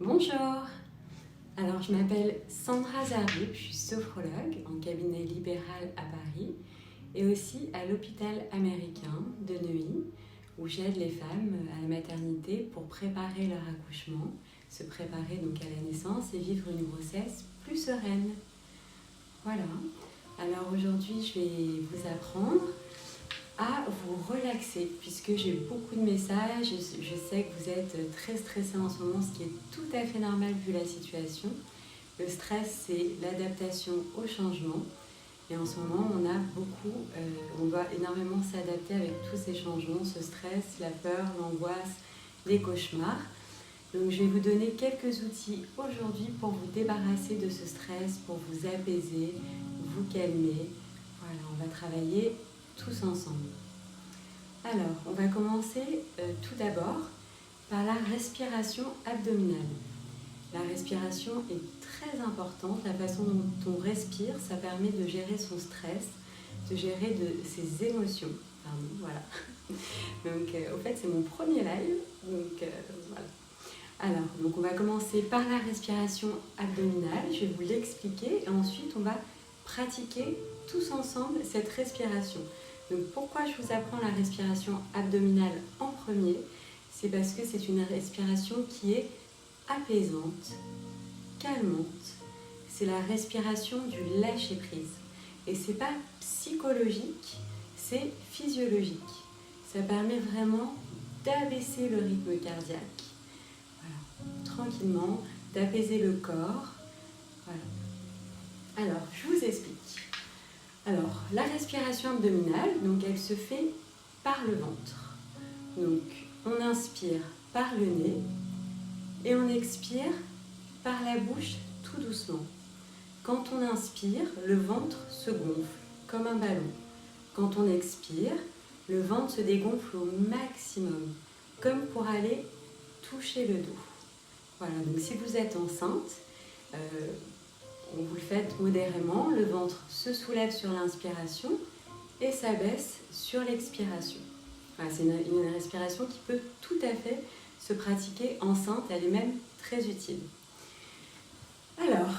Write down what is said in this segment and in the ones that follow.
Bonjour, alors je m'appelle Sandra Zarbib, je suis sophrologue en cabinet libéral à Paris et aussi à l'hôpital américain de Neuilly où j'aide les femmes à la maternité pour préparer leur accouchement, se préparer donc à la naissance et vivre une grossesse plus sereine. Voilà, alors aujourd'hui je vais vous apprendre à vous relaxer puisque j'ai beaucoup de messages, je sais que vous êtes très stressé en ce moment, ce qui est tout à fait normal vu la situation. Le stress, c'est l'adaptation au changement et en ce moment on doit énormément s'adapter avec tous ces changements, ce stress, la peur, l'angoisse, les cauchemars. Donc je vais vous donner quelques outils aujourd'hui pour vous débarrasser de ce stress, pour vous apaiser, vous calmer. Voilà, on va travailler tous ensemble. Alors, on va commencer tout d'abord par la respiration abdominale. La respiration est très importante, la façon dont on respire, ça permet de gérer son stress, de gérer ses émotions. Pardon, voilà. Donc, au fait, c'est mon premier live, donc voilà. Alors, donc on va commencer par la respiration abdominale, je vais vous l'expliquer et ensuite on va pratiquer tous ensemble cette respiration. Donc pourquoi je vous apprends la respiration abdominale en premier? C'est parce que c'est une respiration qui est apaisante, calmante. C'est la respiration du lâcher-prise. Et c'est pas psychologique, c'est physiologique. Ça permet vraiment d'abaisser le rythme cardiaque. Voilà, tranquillement, d'apaiser le corps. Voilà. Alors, je vous explique. Alors, la respiration abdominale, donc elle se fait par le ventre. Donc, on inspire par le nez et on expire par la bouche tout doucement. Quand on inspire, le ventre se gonfle comme un ballon. Quand on expire, le ventre se dégonfle au maximum, comme pour aller toucher le dos. Voilà, donc si vous êtes enceinte, vous le faites modérément, le ventre se soulève sur l'inspiration et s'abaisse sur l'expiration. Voilà, c'est une respiration qui peut tout à fait se pratiquer enceinte, elle est même très utile. Alors,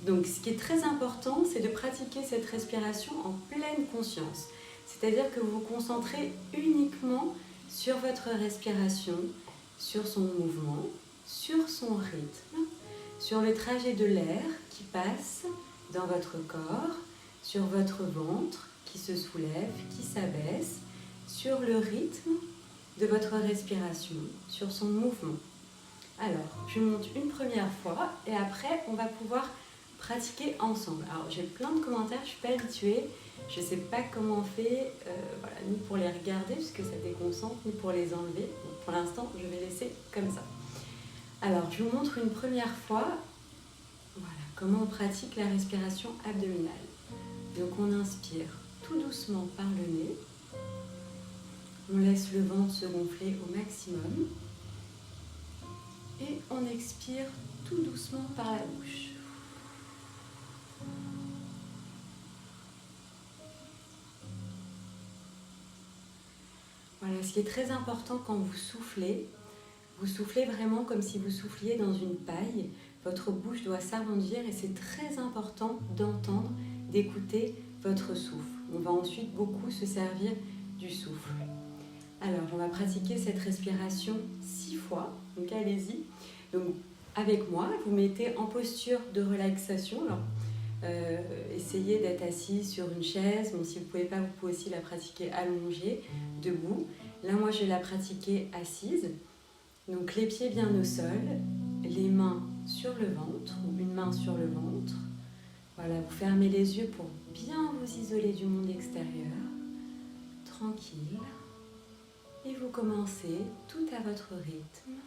donc ce qui est très important, c'est de pratiquer cette respiration en pleine conscience. C'est-à-dire que vous vous concentrez uniquement sur votre respiration, sur son mouvement, sur son rythme, sur le trajet de l'air qui passe dans votre corps, sur votre ventre qui se soulève, qui s'abaisse, sur le rythme de votre respiration, sur son mouvement. Alors, je monte une première fois et après, on va pouvoir pratiquer ensemble. Alors, j'ai plein de commentaires, je ne suis pas habituée, je ne sais pas comment on fait, voilà, ni pour les regarder puisque ça déconcentre, ni pour les enlever. Donc, pour l'instant, je vais laisser comme ça. Alors, je vous montre une première fois voilà, comment on pratique la respiration abdominale. Donc, on inspire tout doucement par le nez. On laisse le ventre se gonfler au maximum. Et on expire tout doucement par la bouche. Voilà, ce qui est très important quand vous soufflez vraiment comme si vous souffliez dans une paille. Votre bouche doit s'arrondir et c'est très important d'entendre, d'écouter votre souffle. On va ensuite beaucoup se servir du souffle. Alors, on va pratiquer cette respiration 6 fois, donc allez-y. Donc, avec moi, vous mettez en posture de relaxation. Alors, essayez d'être assis sur une chaise. Bon, si vous ne pouvez pas, vous pouvez aussi la pratiquer allongée, debout. Là, moi, je vais la pratiquer assise. Donc, les pieds bien au sol, les mains sur le ventre, ou une main sur le ventre. Voilà, vous fermez les yeux pour bien vous isoler du monde extérieur. Tranquille. Et vous commencez tout à votre rythme.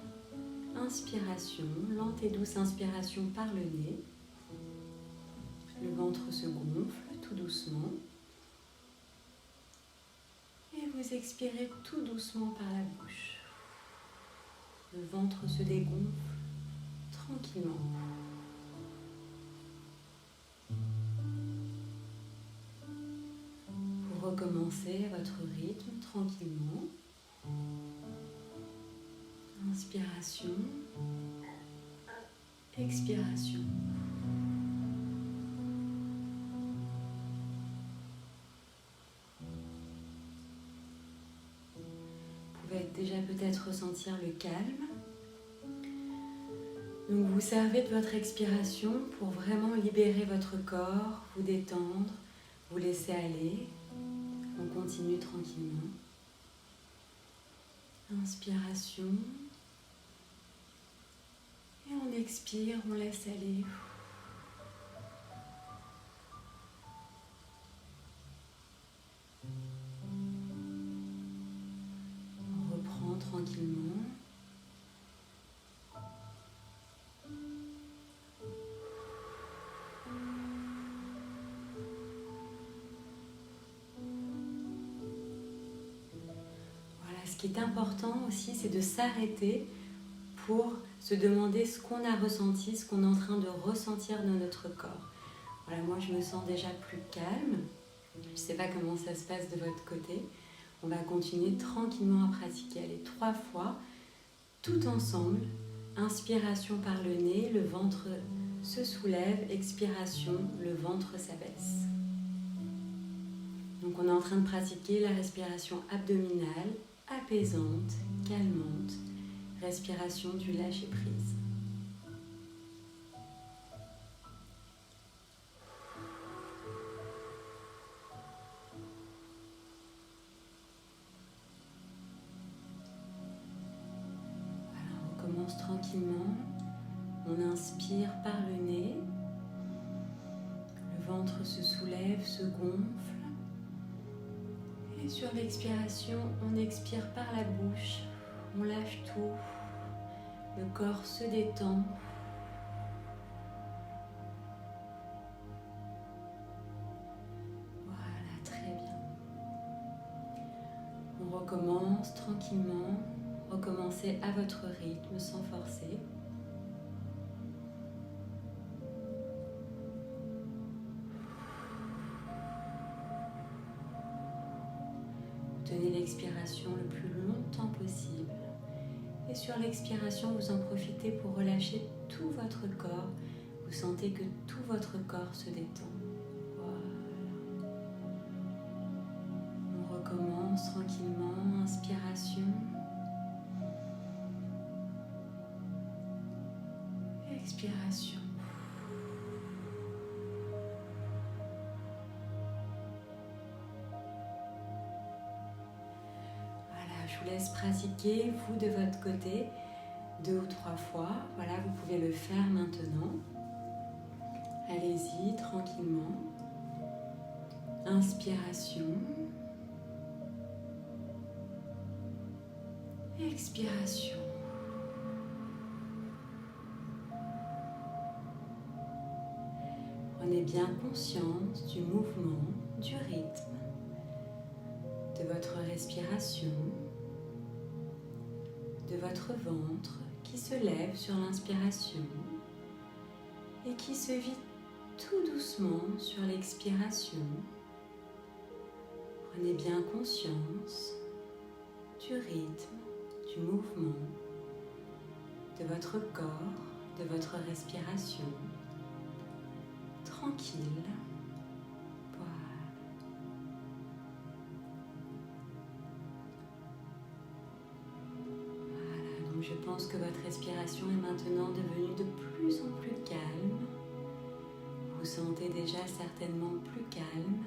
Inspiration, lente et douce inspiration par le nez. Le ventre se gonfle tout doucement. Et vous expirez tout doucement par la bouche. Le ventre se dégonfle tranquillement. Vous recommencez à votre rythme tranquillement. Inspiration. expiration. Vous pouvez déjà peut-être ressentir le calme. Donc vous servez de votre expiration pour vraiment libérer votre corps, vous détendre, vous laisser aller. On continue tranquillement. Inspiration. Et on expire, on laisse aller. On reprend tranquillement. Ce qui est important aussi, c'est de s'arrêter pour se demander ce qu'on a ressenti, ce qu'on est en train de ressentir dans notre corps. Voilà, moi je me sens déjà plus calme. Je ne sais pas comment ça se passe de votre côté. On va continuer tranquillement à pratiquer. Allez, 3 fois, tout ensemble. Inspiration par le nez, le ventre se soulève. Expiration, le ventre s'abaisse. Donc on est en train de pratiquer la respiration abdominale, apaisante, calmante, respiration du lâcher-prise. Voilà, on commence tranquillement. On inspire par le nez. Le ventre se soulève, se gonfle. Et sur l'expiration, on expire par la bouche, on lâche tout, le corps se détend. Voilà, très bien. On recommence tranquillement, recommencez à votre rythme sans forcer. Tenez l'expiration le plus longtemps possible. Et sur l'expiration, vous en profitez pour relâcher tout votre corps. Vous sentez que tout votre corps se détend. Voilà. On recommence tranquillement. Inspiration. Expiration. Je vous laisse pratiquer, vous de votre côté, 2 ou 3 fois. Voilà, vous pouvez le faire maintenant. Allez-y, tranquillement. Inspiration. Expiration. Prenez bien conscience du mouvement, du rythme, de votre respiration, de votre ventre qui se lève sur l'inspiration et qui se vide tout doucement sur l'expiration. Prenez bien conscience du rythme, du mouvement, de votre corps, de votre respiration. Tranquille. Je pense que votre respiration est maintenant devenue de plus en plus calme. Vous vous sentez déjà certainement plus calme,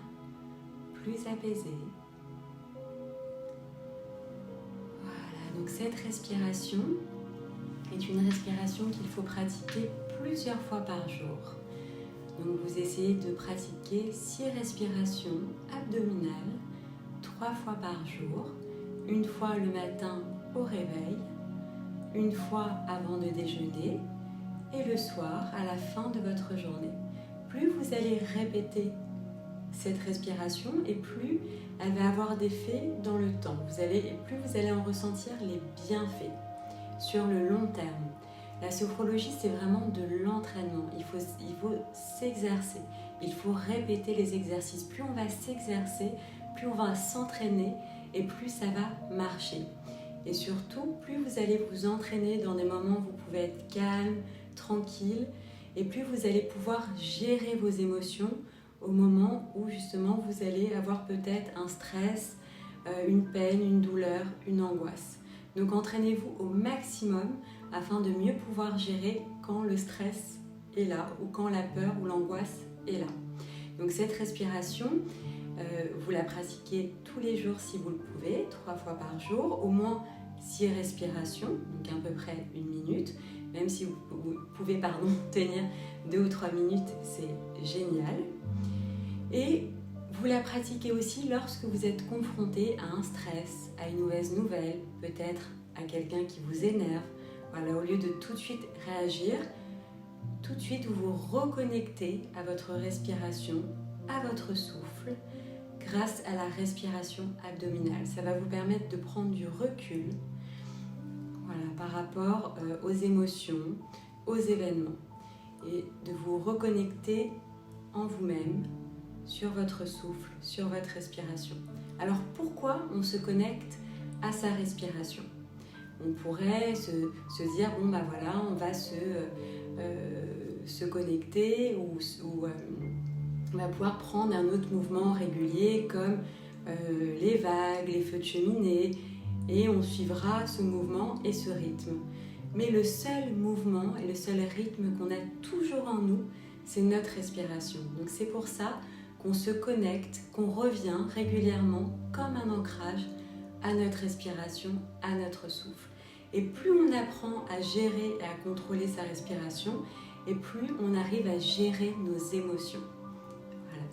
plus apaisé. Voilà, donc cette respiration est une respiration qu'il faut pratiquer plusieurs fois par jour. Donc vous essayez de pratiquer 6 respirations abdominales 3 fois par jour, une fois le matin au réveil, une fois avant de déjeuner et le soir à la fin de votre journée. Plus vous allez répéter cette respiration et plus elle va avoir d'effet dans le temps. Plus vous allez en ressentir les bienfaits sur le long terme. La sophrologie, c'est vraiment de l'entraînement. Il faut s'exercer. Il faut répéter les exercices. Plus on va s'exercer, plus on va s'entraîner et plus ça va marcher. Et surtout, plus vous allez vous entraîner dans des moments où vous pouvez être calme, tranquille et plus vous allez pouvoir gérer vos émotions au moment où justement vous allez avoir peut-être un stress, une peine, une douleur, une angoisse. Donc entraînez-vous au maximum afin de mieux pouvoir gérer quand le stress est là ou quand la peur ou l'angoisse est là. Donc cette respiration, vous la pratiquez tous les jours si vous le pouvez, 3 fois par jour, au moins 6 respirations, donc à peu près 1 minute. Même si vous pouvez tenir 2 ou 3 minutes, c'est génial. Et vous la pratiquez aussi lorsque vous êtes confronté à un stress, à une mauvaise nouvelle, peut-être à quelqu'un qui vous énerve. Voilà, au lieu de tout de suite réagir, tout de suite vous vous reconnectez à votre respiration, à votre souffle, grâce à la respiration abdominale. Ça va vous permettre de prendre du recul, voilà, par rapport aux émotions, aux événements, et de vous reconnecter en vous-même, sur votre souffle, sur votre respiration. Alors pourquoi on se connecte à sa respiration? On pourrait se dire, bon bah voilà, on va se connecter ou on va pouvoir prendre un autre mouvement régulier comme les vagues, les feux de cheminée, et on suivra ce mouvement et ce rythme. Mais le seul mouvement et le seul rythme qu'on a toujours en nous, c'est notre respiration. Donc c'est pour ça qu'on se connecte, qu'on revient régulièrement comme un ancrage à notre respiration, à notre souffle. Et plus on apprend à gérer et à contrôler sa respiration, et plus on arrive à gérer nos émotions. Voilà.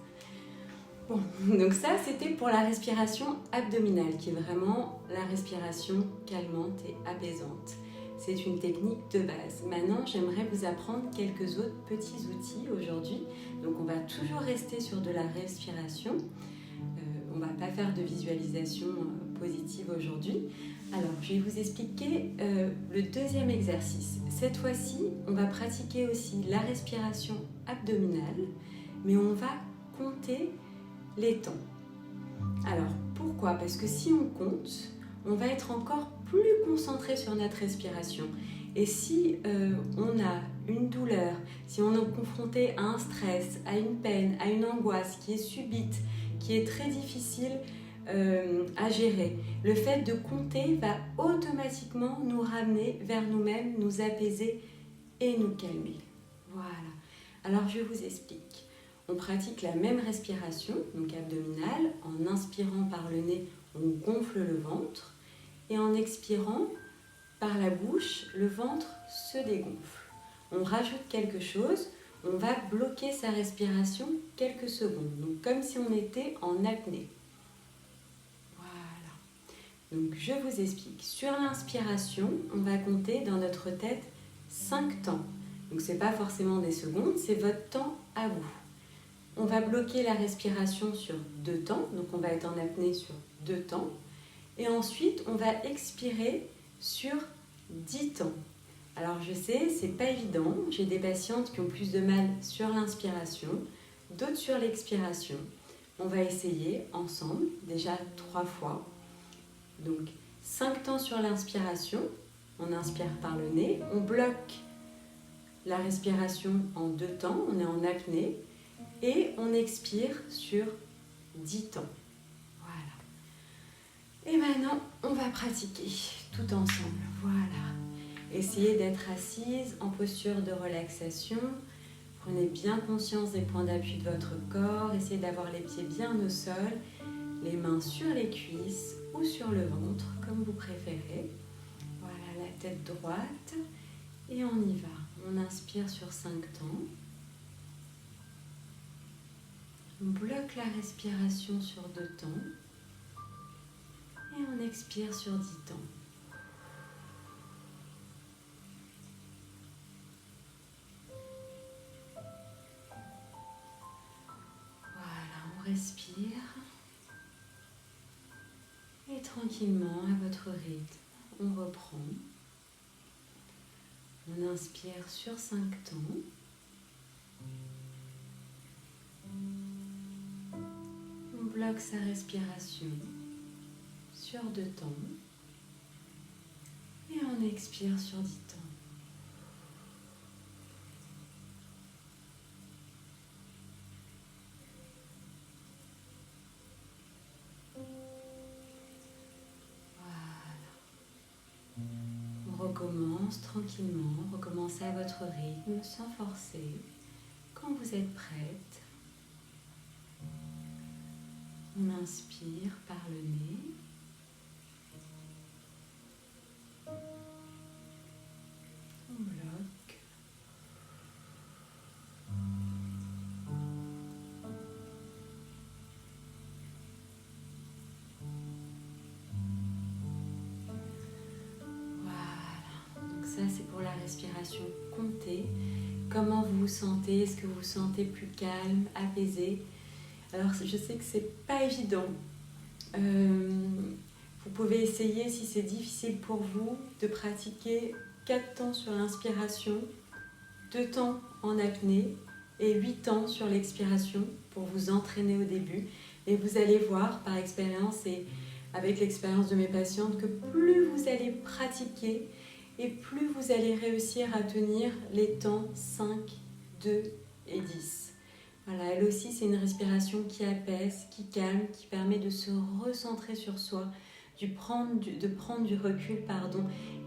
Bon, donc ça c'était pour la respiration abdominale, qui est vraiment la respiration calmante et apaisante. C'est une technique de base. Maintenant, j'aimerais vous apprendre quelques autres petits outils aujourd'hui. Donc, on va toujours rester sur de la respiration. On ne va pas faire de visualisation positive aujourd'hui. Alors, je vais vous expliquer le deuxième exercice. Cette fois-ci, on va pratiquer aussi la respiration abdominale, mais on va compter les temps. Alors, pourquoi? Parce que si on compte, on va être encore plus concentré sur notre respiration. Et si on a une douleur, si on est confronté à un stress, à une peine, à une angoisse qui est subite, qui est très difficile à gérer, le fait de compter va automatiquement nous ramener vers nous-mêmes, nous apaiser et nous calmer. Voilà. Alors je vous explique. On pratique la même respiration, donc abdominale, en inspirant par le nez, on gonfle le ventre. Et en expirant par la bouche, le ventre se dégonfle. On rajoute quelque chose, on va bloquer sa respiration quelques secondes. Donc comme si on était en apnée. Voilà. Donc je vous explique. Sur l'inspiration, on va compter dans notre tête 5 temps. Donc ce n'est pas forcément des secondes, c'est votre temps à vous. On va bloquer la respiration sur 2 temps, donc on va être en apnée sur 2 temps. Et ensuite, on va expirer sur 10 temps. Alors je sais, c'est pas évident. J'ai des patientes qui ont plus de mal sur l'inspiration, d'autres sur l'expiration. On va essayer ensemble, déjà 3 fois. Donc 5 temps sur l'inspiration, on inspire par le nez, on bloque la respiration en 2 temps, on est en apnée, et on expire sur 10 temps. Et maintenant, on va pratiquer tout ensemble. Voilà. Essayez d'être assise en posture de relaxation. Prenez bien conscience des points d'appui de votre corps. Essayez d'avoir les pieds bien au sol, les mains sur les cuisses ou sur le ventre, comme vous préférez. Voilà, la tête droite. Et on y va. On inspire sur 5 temps. On bloque la respiration sur 2 temps. Et on expire sur 10 temps. Voilà, on respire. Et tranquillement, à votre rythme, on reprend. On inspire sur 5 temps. On bloque sa respiration sur 2 temps. Et on expire sur 10 temps. commence tranquillement, recommencez à votre rythme sans forcer. Quand vous êtes prête, on inspire par le nez. On bloque. Voilà. Donc ça, c'est pour la respiration comptée. Comment vous vous sentez? Est-ce que vous vous sentez plus calme, apaisé? Alors, je sais que c'est pas évident. Vous pouvez essayer, si c'est difficile pour vous, de pratiquer 4 temps sur l'inspiration, 2 temps en apnée et 8 temps sur l'expiration pour vous entraîner au début. Et vous allez voir par expérience et avec l'expérience de mes patientes que plus vous allez pratiquer et plus vous allez réussir à tenir les temps 5, 2 et 10. Voilà, elle aussi, c'est une respiration qui apaise, qui calme, qui permet de se recentrer sur soi, de prendre du recul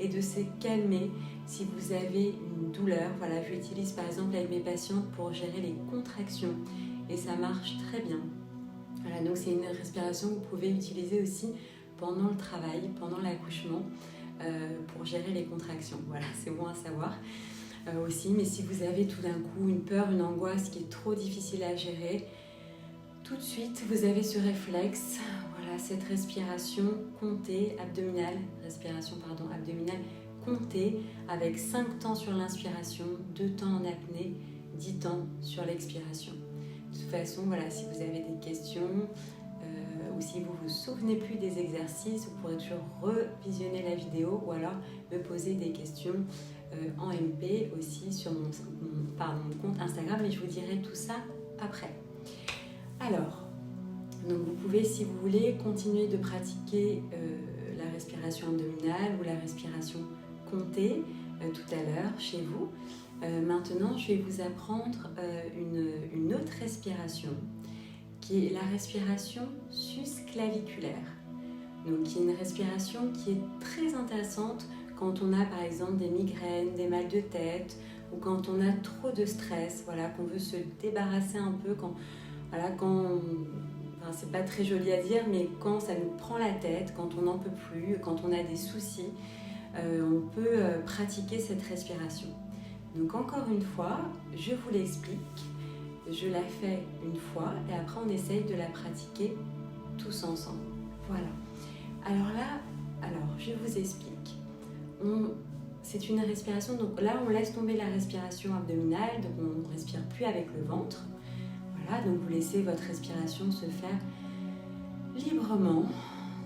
et de se calmer si vous avez une douleur. Voilà, je l'utilise par exemple avec mes patientes pour gérer les contractions et ça marche très bien. Voilà, donc c'est une respiration que vous pouvez utiliser aussi pendant le travail, pendant l'accouchement, pour gérer les contractions. Voilà, c'est bon à savoir. Aussi, mais si vous avez tout d'un coup une peur, une angoisse qui est trop difficile à gérer, tout de suite vous avez ce réflexe, voilà, cette respiration comptée abdominale, abdominale comptée avec 5 temps sur l'inspiration, 2 temps en apnée, 10 temps sur l'expiration. De toute façon, voilà, si vous avez des questions ou si vous vous souvenez plus des exercices, vous pourrez toujours revisionner la vidéo ou alors me poser des questions en MP aussi sur mon compte Instagram, mais je vous dirai tout ça après. Alors, donc vous pouvez, si vous voulez, continuer de pratiquer la respiration abdominale ou la respiration comptée tout à l'heure chez vous. Maintenant, je vais vous apprendre une autre respiration qui est la respiration susclaviculaire. Donc, qui est une respiration qui est très intéressante quand on a par exemple des migraines, des mal de tête ou quand on a trop de stress, voilà, qu'on veut se débarrasser un peu, c'est pas très joli à dire, mais quand ça nous prend la tête, quand on n'en peut plus, quand on a des soucis, on peut pratiquer cette respiration. Donc encore une fois, je vous l'explique, je la fais une fois et après on essaye de la pratiquer tous ensemble. Voilà. Alors je vous explique. C'est une respiration, donc là on laisse tomber la respiration abdominale, donc on ne respire plus avec le ventre. Voilà, donc vous laissez votre respiration se faire librement,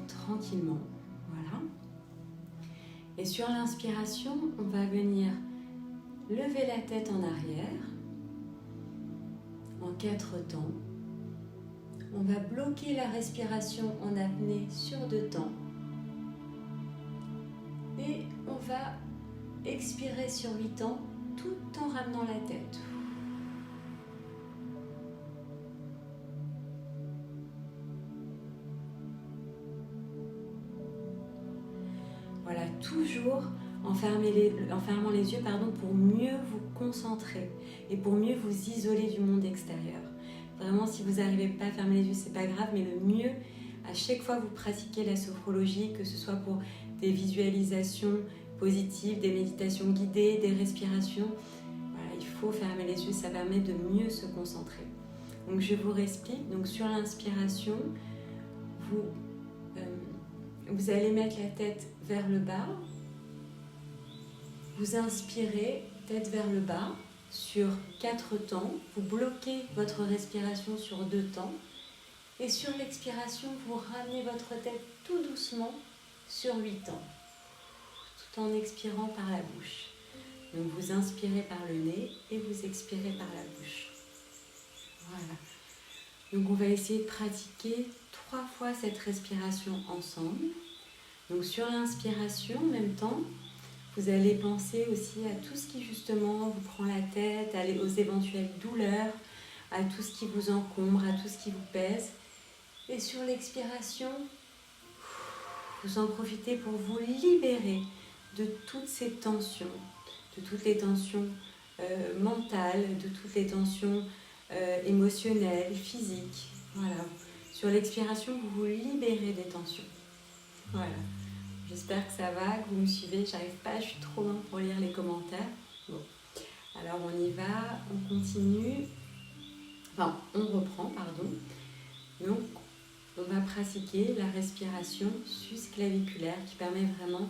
tranquillement. Voilà. Et sur l'inspiration, on va venir lever la tête en arrière en 4 temps. On va bloquer la respiration en apnée sur 2 temps. Et on va expirer sur 8 temps tout en ramenant la tête. Voilà, toujours en fermant les yeux pour mieux vous concentrer et pour mieux vous isoler du monde extérieur. Vraiment, si vous n'arrivez pas à fermer les yeux, c'est pas grave, mais le mieux, à chaque fois que vous pratiquez la sophrologie, que ce soit pour des visualisations positives, des méditations guidées, des respirations, voilà, il faut fermer les yeux, ça permet de mieux se concentrer. Donc je vous réexplique. Donc sur l'inspiration, vous allez mettre la tête vers le bas. Vous inspirez, tête vers le bas, sur 4 temps. Vous bloquez votre respiration sur 2 temps. Et sur l'expiration, vous ramenez votre tête tout doucement sur 8 temps, tout en expirant par la bouche. Donc vous inspirez par le nez et vous expirez par la bouche. Voilà. Donc on va essayer de pratiquer 3 fois cette respiration ensemble. Donc sur l'inspiration, en même temps, vous allez penser aussi à tout ce qui justement vous prend la tête, aux éventuelles douleurs, à tout ce qui vous encombre, à tout ce qui vous pèse. Et sur l'expiration, vous en profitez pour vous libérer de toutes ces tensions, de toutes les tensions mentales, de toutes les tensions émotionnelles, physiques. Voilà. Sur l'expiration, vous vous libérez des tensions. Voilà. J'espère que ça va, que vous me suivez. J'arrive pas, je suis trop loin pour lire les commentaires. Bon. Alors on y va, on continue. Enfin, on reprend, pardon. Donc, on va pratiquer la respiration sus-claviculaire qui permet vraiment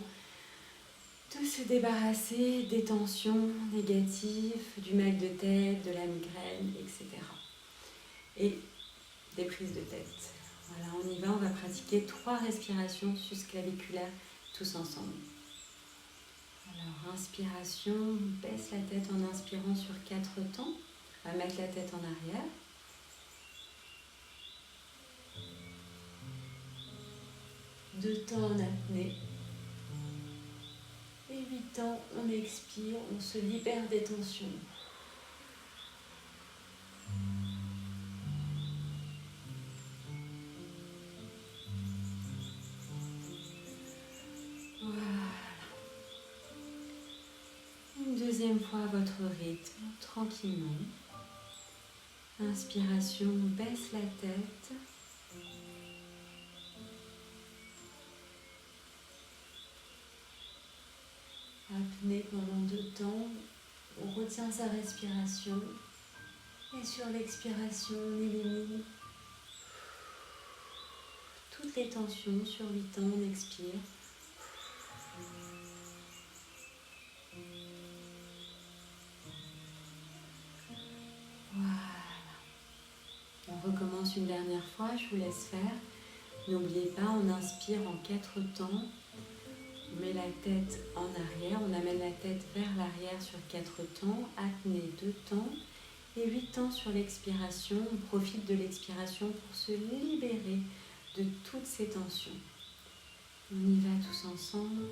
de se débarrasser des tensions négatives, du mal de tête, de la migraine, etc. Et des prises de tête. Voilà, on y va, on va pratiquer 3 respirations sus-claviculaires tous ensemble. Alors, inspiration, on baisse la tête en inspirant sur 4 temps. On va mettre la tête en arrière. 2 temps en apnée. Et 8 temps, on expire, on se libère des tensions. Voilà. Une deuxième fois à votre rythme, tranquillement. Inspiration, on baisse la tête. Apnée pendant 2 temps, on retient sa respiration et sur l'expiration, on élimine toutes les tensions. Sur 8 temps, on expire. Voilà. On recommence une dernière fois, je vous laisse faire. N'oubliez pas, on inspire en 4 temps. On met la tête en arrière, on amène la tête vers l'arrière sur 4 temps, apnée 2 temps et 8 temps sur l'expiration. On profite de l'expiration pour se libérer de toutes ces tensions. On y va tous ensemble.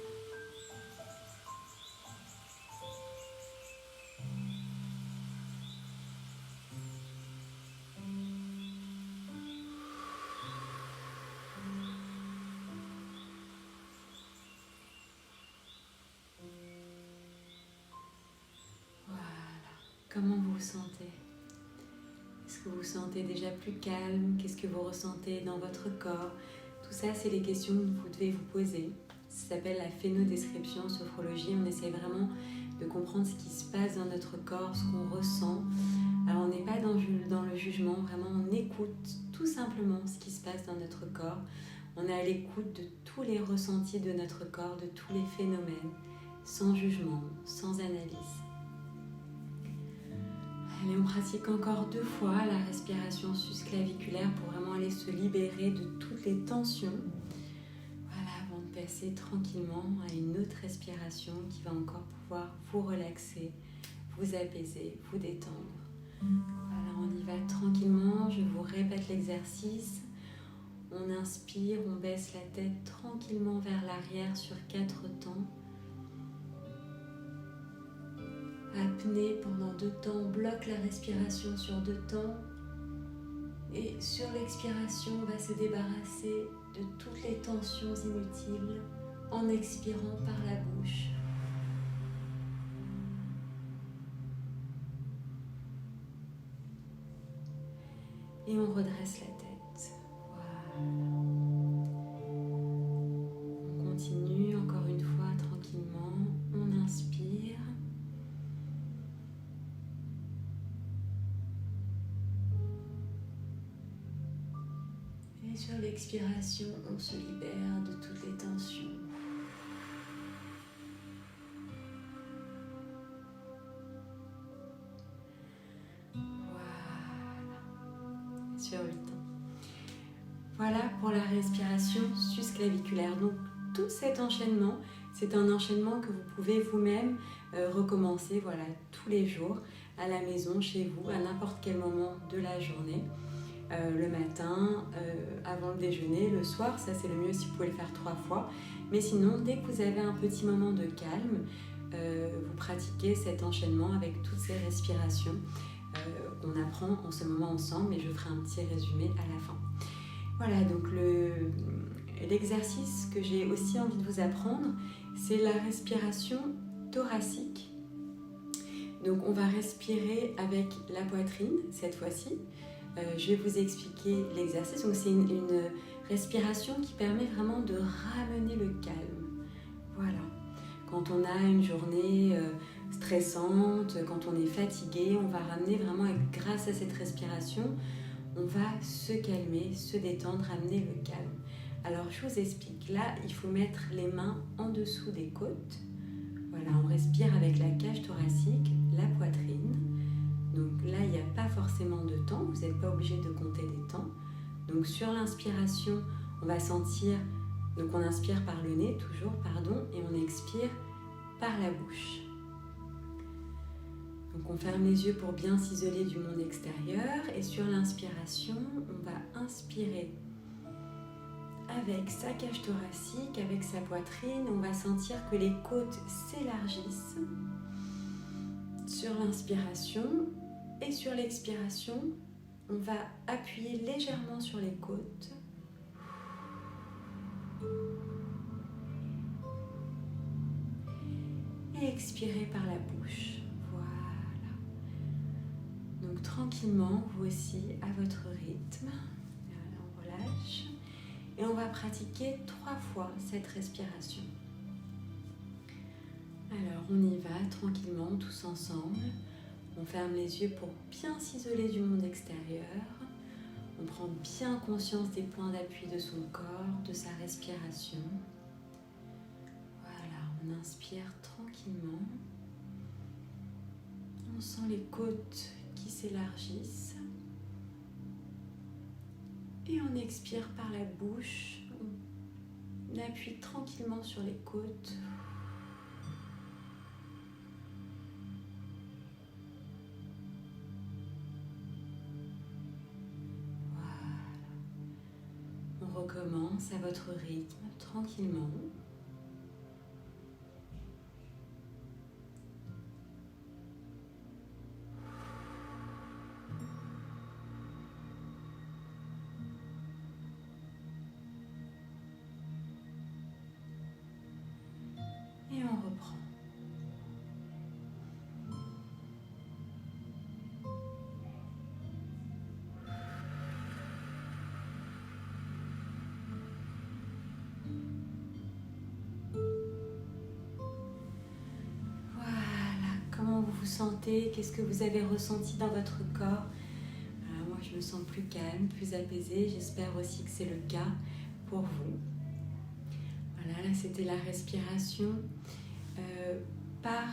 Comment vous vous sentez? Est-ce que vous vous sentez déjà plus calme? Qu'est-ce que vous ressentez dans votre corps? Tout ça, c'est les questions que vous devez vous poser. Ça s'appelle la phénodescription en sophrologie. On essaie vraiment de comprendre ce qui se passe dans notre corps, ce qu'on ressent. Alors, on n'est pas dans le jugement, vraiment, on écoute tout simplement ce qui se passe dans notre corps. On est à l'écoute de tous les ressentis de notre corps, de tous les phénomènes, sans jugement, sans analyse. Allez, on pratique encore 2 fois la respiration sus-claviculaire pour vraiment aller se libérer de toutes les tensions. Voilà, avant de passer tranquillement à une autre respiration qui va encore pouvoir vous relaxer, vous apaiser, vous détendre. Voilà, on y va tranquillement, je vous répète l'exercice. On inspire, on baisse la tête tranquillement vers l'arrière sur 4 temps. Apnée pendant 2 temps, on bloque la respiration sur 2 temps et sur l'expiration, on va se débarrasser de toutes les tensions inutiles en expirant par la bouche. Et on redresse la tête. Voilà. On continue encore une fois tranquillement. On inspire. Et sur l'expiration, on se libère de toutes les tensions. Sur 8 ans. Voilà pour la respiration sus-claviculaire. Donc tout cet enchaînement, c'est un enchaînement que vous pouvez vous-même recommencer voilà, tous les jours à la maison, chez vous, à n'importe quel moment de la journée. Le matin, avant le déjeuner, le soir, ça c'est le mieux si vous pouvez le faire 3 fois. Mais sinon, dès que vous avez un petit moment de calme, vous pratiquez cet enchaînement avec toutes ces respirations. On apprend en ce moment ensemble et je ferai un petit résumé à la fin. Voilà, donc l'exercice que j'ai aussi envie de vous apprendre c'est la respiration thoracique. Donc on va respirer avec la poitrine cette fois-ci. Je vais vous expliquer l'exercice. Donc c'est une respiration qui permet vraiment de ramener le calme. Voilà. Quand on a une journée stressante, quand on est fatigué, on va ramener vraiment, grâce à cette respiration, on va se calmer, se détendre, ramener le calme. Alors je vous explique. Là, il faut mettre les mains en dessous des côtes. Voilà, on respire avec la cage thoracique, la poitrine. Donc là, il n'y a pas forcément de temps, vous n'êtes pas obligé de compter des temps. Donc sur l'inspiration, on va sentir, donc on inspire par le nez toujours, et on expire par la bouche. Donc on ferme les yeux pour bien s'isoler du monde extérieur et sur l'inspiration, on va inspirer avec sa cage thoracique, avec sa poitrine, on va sentir que les côtes s'élargissent sur l'inspiration et sur l'expiration, on va appuyer légèrement sur les côtes. Et expirer par la bouche. Voilà. Donc tranquillement, vous aussi, à votre rythme. Voilà, on relâche. Et on va pratiquer 3 fois cette respiration. Alors on y va tranquillement, tous ensemble. On ferme les yeux pour bien s'isoler du monde extérieur. On prend bien conscience des points d'appui de son corps, de sa respiration. Voilà, on inspire tranquillement. On sent les côtes qui s'élargissent. Et on expire par la bouche. On appuie tranquillement sur les côtes. On recommence à votre rythme, tranquillement. Et on reprend. Comment vous vous sentez? Qu'est-ce que vous avez ressenti dans votre corps? Moi, je me sens plus calme, plus apaisée. J'espère aussi que c'est le cas pour vous. Voilà, là, c'était la respiration par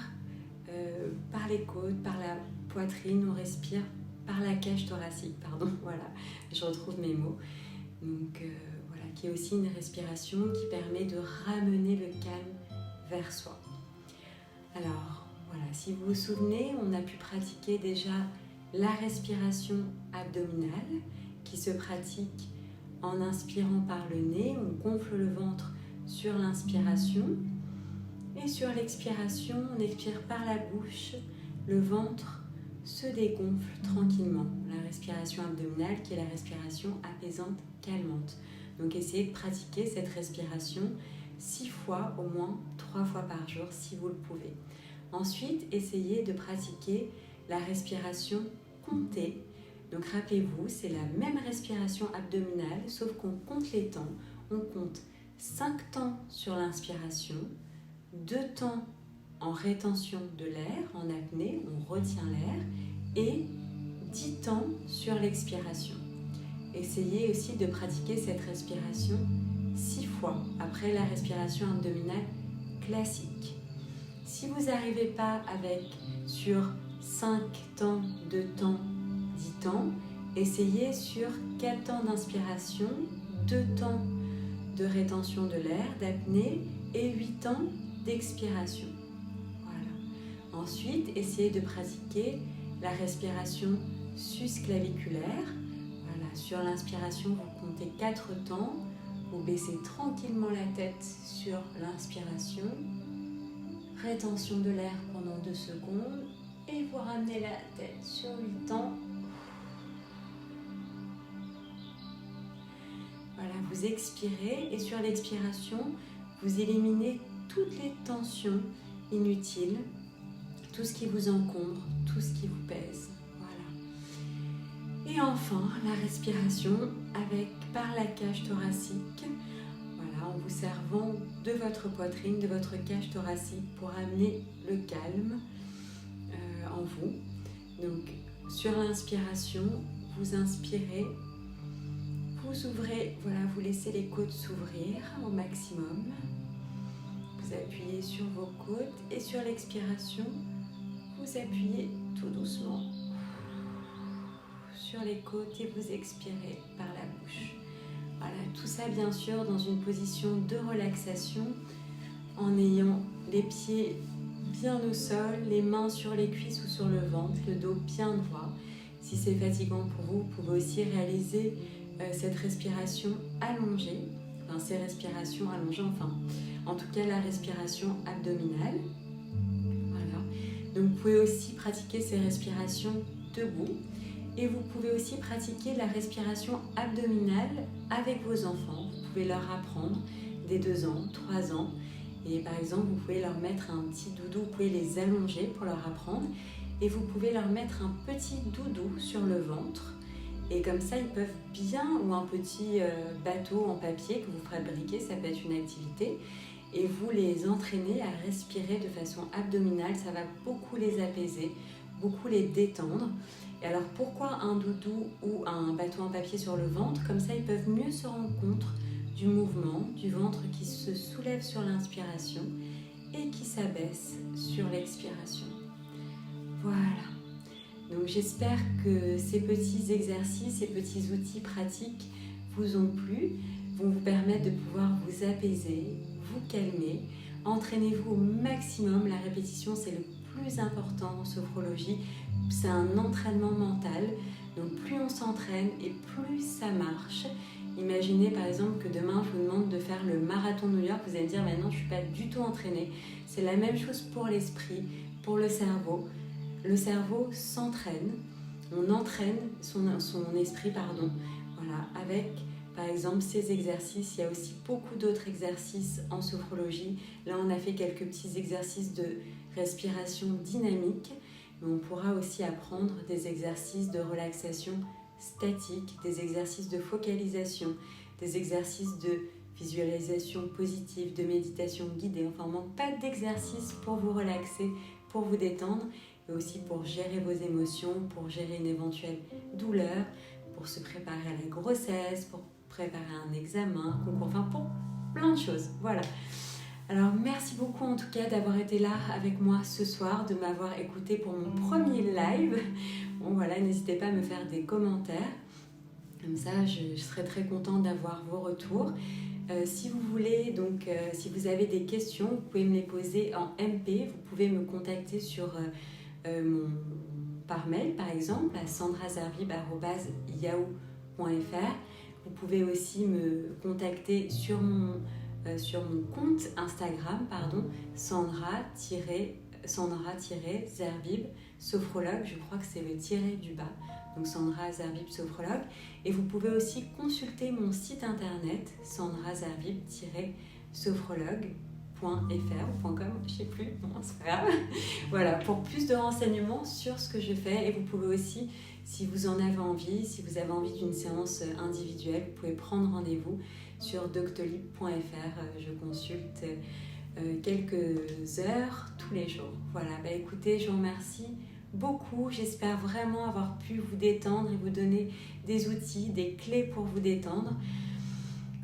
les côtes, par la poitrine. On respire par la cage thoracique, pardon. Voilà, je retrouve mes mots. Donc, voilà, qui est aussi une respiration qui permet de ramener le calme vers soi. Alors, voilà, si vous vous souvenez, on a pu pratiquer déjà la respiration abdominale qui se pratique en inspirant par le nez. On gonfle le ventre sur l'inspiration et sur l'expiration, on expire par la bouche. Le ventre se dégonfle tranquillement. La respiration abdominale qui est la respiration apaisante, calmante. Donc essayez de pratiquer cette respiration 6 fois, au moins 3 fois par jour si vous le pouvez. Ensuite, essayez de pratiquer la respiration comptée. Donc rappelez-vous, c'est la même respiration abdominale, sauf qu'on compte les temps. On compte 5 temps sur l'inspiration, 2 temps en rétention de l'air, en apnée, on retient l'air, et 10 temps sur l'expiration. Essayez aussi de pratiquer cette respiration 6 fois après la respiration abdominale classique. Si vous n'arrivez pas sur 5 temps, 2 temps, 10 temps, essayez sur 4 temps d'inspiration, 2 temps de rétention de l'air, d'apnée et 8 temps d'expiration. Voilà. Ensuite, essayez de pratiquer la respiration susclaviculaire. Voilà. Sur l'inspiration, vous comptez 4 temps, vous baissez tranquillement la tête sur l'inspiration. Rétention de l'air pendant 2 secondes et vous ramenez la tête sur 8 temps. Voilà, vous expirez et sur l'expiration, vous éliminez toutes les tensions inutiles, tout ce qui vous encombre, tout ce qui vous pèse. Voilà. Et enfin, la respiration par la cage thoracique. Voilà, en vous servant de votre poitrine, de votre cage thoracique pour amener le calme en vous. Donc, sur l'inspiration, vous inspirez, vous ouvrez, voilà, vous laissez les côtes s'ouvrir au maximum. Vous appuyez sur vos côtes et sur l'expiration, vous appuyez tout doucement sur les côtes et vous expirez par la bouche. Voilà, tout ça bien sûr dans une position de relaxation en ayant les pieds bien au sol, les mains sur les cuisses ou sur le ventre, le dos bien droit. Si c'est fatigant pour vous, vous pouvez aussi réaliser cette respiration allongée, enfin ces respirations allongées, enfin en tout cas la respiration abdominale. Voilà. Donc vous pouvez aussi pratiquer ces respirations debout et vous pouvez aussi pratiquer la respiration abdominale avec vos enfants. Vous pouvez leur apprendre dès 2 ans, 3 ans. Et par exemple, vous pouvez leur mettre un petit doudou, vous pouvez les allonger pour leur apprendre. Et vous pouvez leur mettre un petit doudou sur le ventre. Et comme ça, ils peuvent bien, ou un petit bateau en papier que vous fabriquez, ça peut être une activité. Et vous les entraînez à respirer de façon abdominale. Ça va beaucoup les apaiser, beaucoup les détendre. Et alors, pourquoi un doudou ou un bateau en papier sur le ventre? Comme ça, ils peuvent mieux se rendre compte du mouvement, du ventre qui se soulève sur l'inspiration et qui s'abaisse sur l'expiration. Voilà. Donc j'espère que ces petits exercices, ces petits outils pratiques vous ont plu, vont vous permettre de pouvoir vous apaiser, vous calmer. Entraînez-vous au maximum. La répétition, c'est le plus important en sophrologie. C'est un entraînement mental. Donc plus on s'entraîne et plus ça marche. Imaginez par exemple que demain je vous demande de faire le marathon de New York, vous allez me dire mais non, je ne suis pas du tout entraînée. C'est la même chose pour l'esprit, pour le cerveau. Le cerveau s'entraîne, on entraîne son esprit, voilà, avec par exemple ces exercices. Il y a aussi beaucoup d'autres exercices en sophrologie. Là on a fait quelques petits exercices de respiration dynamique, mais on pourra aussi apprendre des exercices de relaxation statique, des exercices de focalisation, des exercices de visualisation positive, de méditation guidée. Enfin, on ne manque pas d'exercices pour vous relaxer, pour vous détendre, et aussi pour gérer vos émotions, pour gérer une éventuelle douleur, pour se préparer à la grossesse, pour préparer un examen, un concours, enfin pour plein de choses. Voilà. Alors merci beaucoup en tout cas d'avoir été là avec moi ce soir, de m'avoir écouté pour mon premier live. Bon voilà, n'hésitez pas à me faire des commentaires, comme ça je serai très contente d'avoir vos retours. Si vous voulez, donc si vous avez des questions, vous pouvez me les poser en MP, vous pouvez me contacter par mail par exemple à sandrazarbib@yahoo.fr. Vous pouvez aussi me contacter sur mon compte Instagram, Sandra-Zerbib sophrologue, je crois que c'est le tiret du bas, donc Sandra Zerbib sophrologue. Et vous pouvez aussi consulter mon site internet sandrazerbib-sophrologue.fr ou .com, je sais plus, bon, c'est pas grave. Voilà, pour plus de renseignements sur ce que je fais. Et vous pouvez aussi, si vous en avez envie, si vous avez envie d'une séance individuelle, vous pouvez prendre rendez-vous sur doctolib.fr. Je consulte quelques heures tous les jours. Voilà, écoutez, je vous remercie beaucoup. J'espère vraiment avoir pu vous détendre et vous donner des outils, des clés pour vous détendre.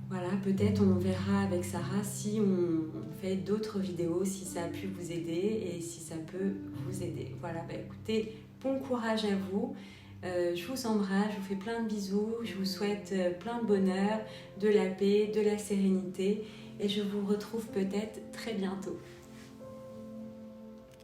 Voilà, peut-être on verra avec Sarah si on fait d'autres vidéos, si ça a pu vous aider et si ça peut vous aider. Voilà, écoutez, bon courage à vous. Je vous embrasse, je vous fais plein de bisous, je vous souhaite plein de bonheur, de la paix, de la sérénité et je vous retrouve peut-être très bientôt.